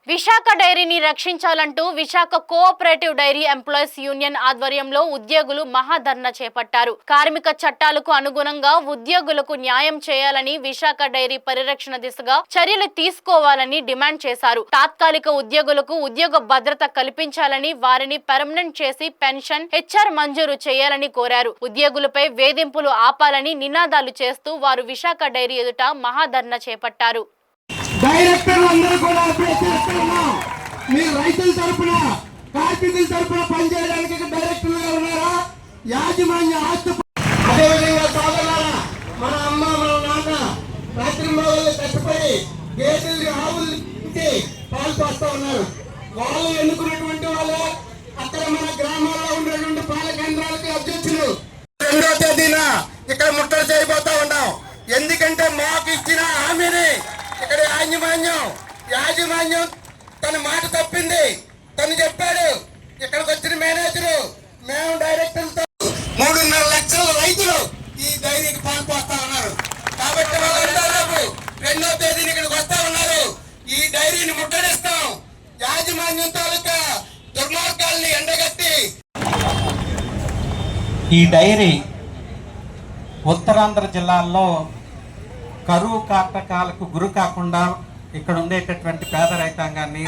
విశాఖ డైరీని రక్షించాలంటూ Visakha cooperative dairy employees union ఆధ్వర్యంలో ఉద్యోగులు మహాధర్నా చేపట్టారు. కార్మిక చట్టాలకు అనుగుణంగా ఉద్యోగులకు న్యాయం చేయాలని, విశాఖ డైరీ పరిరక్షణ దిశగా చర్యలు తీసుకోవాలని డిమాండ్ చేశారు. తాత్కాలిక ఉద్యోగులకు ఉద్యోగ భద్రత కల్పించాలని, వారిని పర్మనెంట్ చేసి పెన్షన్, హెచ్ఆర్ మంజూరు చేయాలని కోరారు. ఉద్యోగులపై వేధింపులు ఆపాలని నినాదాలు చేస్తూ వారు విశాఖ డైరీ ఎదుట మహాధర్నా చేపట్టారు. డైరెక్టర్లు అందరూ కూడా అప్లై చేస్తున్నాం. మీరు రైతుల తరఫున, కార్మికుల తరఫున పనిచేయడానికి డైరెక్టర్లుగా ఉన్నారా? యాజమాన్య ఆస్తి అదేవిధంగా సోదరులారా, మన అమ్మ మన నాన్న రాత్రి మొదలు కష్టపడి గేదెలు ఆవులు పాలు పోస్తా ఉన్నారు. వాళ్ళు ఎన్నుకున్నటువంటి వాళ్ళే అక్కడ మన గ్రామాల్లో ఉన్నటువంటి పాల కేంద్రాలకి అధ్యక్షులు. 2వ తేదీన ఇక్కడ ముట్టడి చేయబోతా ఉన్నాం. ఎందుకంటే మాకు ఇచ్చిన హామీని ఇక్కడ యాజమాన్యం తన మాట తప్పింది. తను చెప్పాడు, ఇక్కడికి వచ్చిన మేనేజరు మేము డైరెక్టర్లతో 3.5 లక్షల రైతులు ఈ డైరీకి పాలు పోస్తా ఉన్నారు. కాబట్టి వాళ్ళందరూ 2వ తేదీని ఇక్కడికి వస్తా ఉన్నారు. ఈ డైరీని ముట్టడిస్తాం. యాజమాన్యం తాలూకా దుర్మార్గాల్ని ఎండగట్టి ఈ డైరీ ఉత్తరాంధ్ర జిల్లాల్లో కరువు కాటకాలకు గురి కాకుండా ఇక్కడ ఉండేటటువంటి పేద రైతాంగాన్ని